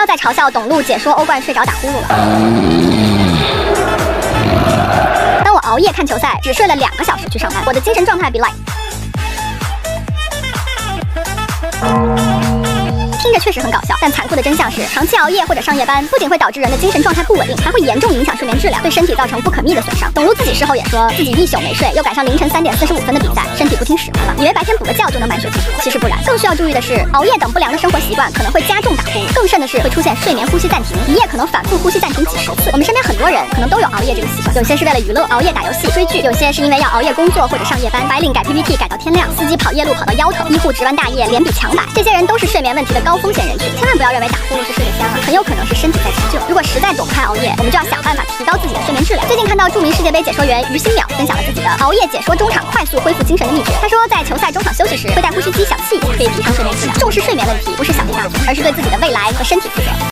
要再嘲笑董路解说欧冠睡着打呼噜了。当我熬夜看球赛，只睡了2个小时去上班，我的精神状态比 like。听着确实很搞笑，但残酷的真相是，长期熬夜或者上夜班，不仅会导致人的精神状态不稳定，还会严重影响睡眠质量，对身体造成不可逆的损伤。董路自己事后也说，自己1宿没睡，又赶上凌晨3点45分的比赛，身体不听使唤了，以为白天补个觉就能满血复活，其实不然。更需要注意的是，熬夜等不良的生活习惯可能会加重打呼噜，更甚的是会出现睡眠呼吸暂停，一夜可能反复呼吸暂停几10次。我们身边很多人可能都有熬夜这个习惯，有些是为了娱乐，熬夜打游戏追剧；有些是因为要熬夜工作或者上夜班，白领改 PPT 改到天亮，司机跑夜路跑到腰疼，医护值完大夜脸比墙白。这些人都是睡眠问题的高风险人群，千万不要认为打呼噜是睡得香啊，很有可能是身体在求救。如果实在躲不开熬夜，我们就要想办法提高自己的睡眠质量。最近看到著名世界杯解说员于新淼分享了自己的熬夜解说中场快速恢复精神的秘诀。他说，在球赛中场休息时会带呼吸机小憩一下，可以提升睡眠质量。重视睡眠问题不是小题大做，而是对自己的未来和身体负责。